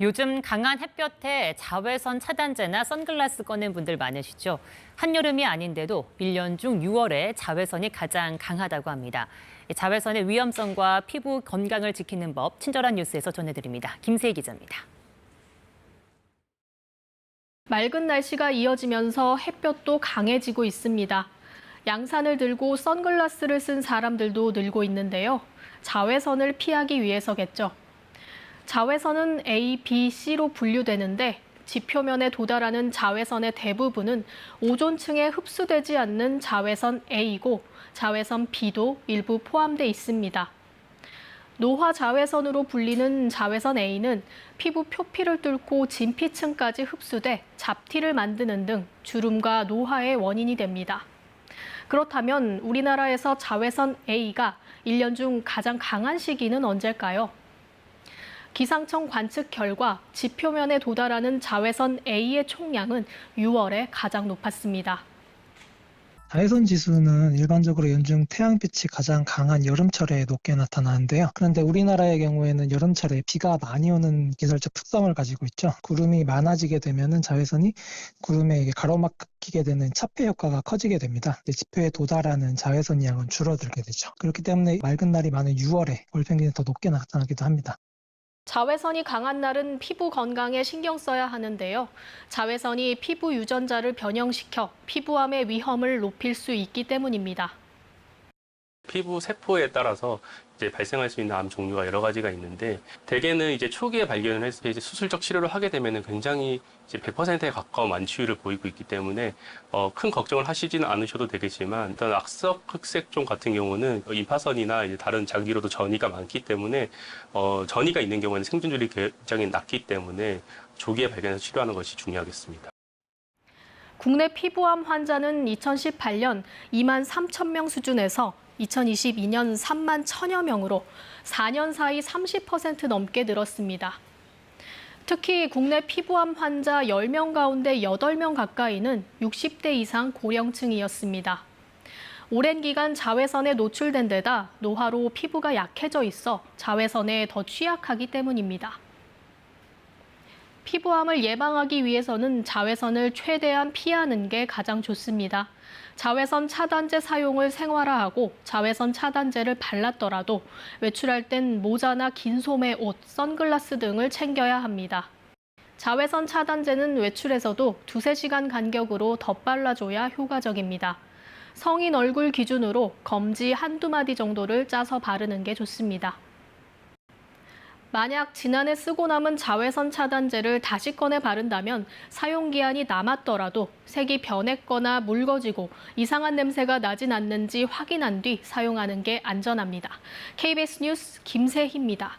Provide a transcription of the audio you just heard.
요즘 강한 햇볕에 자외선 차단제나 선글라스 꺼낸 분들 많으시죠? 한여름이 아닌데도 1년 중 6월에 자외선이 가장 강하다고 합니다. 자외선의 위험성과 피부 건강을 지키는 법, 친절한 뉴스에서 전해드립니다. 김세희 기자입니다. 맑은 날씨가 이어지면서 햇볕도 강해지고 있습니다. 양산을 들고 선글라스를 쓴 사람들도 늘고 있는데요. 자외선을 피하기 위해서겠죠. 자외선은 A, B, C로 분류되는데 지표면에 도달하는 자외선의 대부분은 오존층에 흡수되지 않는 자외선 A이고 자외선 B도 일부 포함돼 있습니다. 노화 자외선으로 불리는 자외선 A는 피부 표피를 뚫고 진피층까지 흡수돼 잡티를 만드는 등 주름과 노화의 원인이 됩니다. 그렇다면 우리나라에서 자외선 A가 1년 중 가장 강한 시기는 언제일까요? 기상청 관측 결과 지표면에 도달하는 자외선 A의 총량은 6월에 가장 높았습니다. 자외선 지수는 일반적으로 연중 태양빛이 가장 강한 여름철에 높게 나타나는데요. 그런데 우리나라의 경우에는 여름철에 비가 많이 오는 계절적 특성을 가지고 있죠. 구름이 많아지게 되면 자외선이 구름에 가로막히게 되는 차폐 효과가 커지게 됩니다. 지표에 도달하는 자외선 양은 줄어들게 되죠. 그렇기 때문에 맑은 날이 많은 6월에 올 평균이 더 높게 나타나기도 합니다. 자외선이 강한 날은 피부 건강에 신경 써야 하는데요. 자외선이 피부 유전자를 변형시켜 피부암의 위험을 높일 수 있기 때문입니다. 피부 세포에 따라서 이제 발생할 수 있는 암 종류가 여러 가지가 있는데 대개는 이제 초기에 발견을 해서 이제 수술적 치료를 하게 되면은 굉장히 이제 100%에 가까운 완치율을 보이고 있기 때문에 큰 걱정을 하시지는 않으셔도 되겠지만 일단 악석 흑색종 같은 경우는 임파선이나 이제 다른 장기로도 전이가 많기 때문에 전이가 있는 경우에는 생존율이 굉장히 낮기 때문에 조기에 발견해서 치료하는 것이 중요하겠습니다. 국내 피부암 환자는 2018년 2만 3천 명 수준에서 2022년 3만 1천여 명으로 4년 사이 30% 넘게 늘었습니다. 특히 국내 피부암 환자 10명 가운데 8명 가까이는 60대 이상 고령층이었습니다. 오랜 기간 자외선에 노출된 데다 노화로 피부가 약해져 있어 자외선에 더 취약하기 때문입니다. 피부암을 예방하기 위해서는 자외선을 최대한 피하는 게 가장 좋습니다. 자외선 차단제 사용을 생활화하고 자외선 차단제를 발랐더라도 외출할 땐 모자나 긴 소매 옷, 선글라스 등을 챙겨야 합니다. 자외선 차단제는 외출에서도 2~3시간 간격으로 덧발라줘야 효과적입니다. 성인 얼굴 기준으로 검지 한두 마디 정도를 짜서 바르는 게 좋습니다. 만약 지난해 쓰고 남은 자외선 차단제를 다시 꺼내 바른다면 사용기한이 남았더라도 색이 변했거나 묽어지고 이상한 냄새가 나진 않는지 확인한 뒤 사용하는 게 안전합니다. KBS 뉴스 김세희입니다.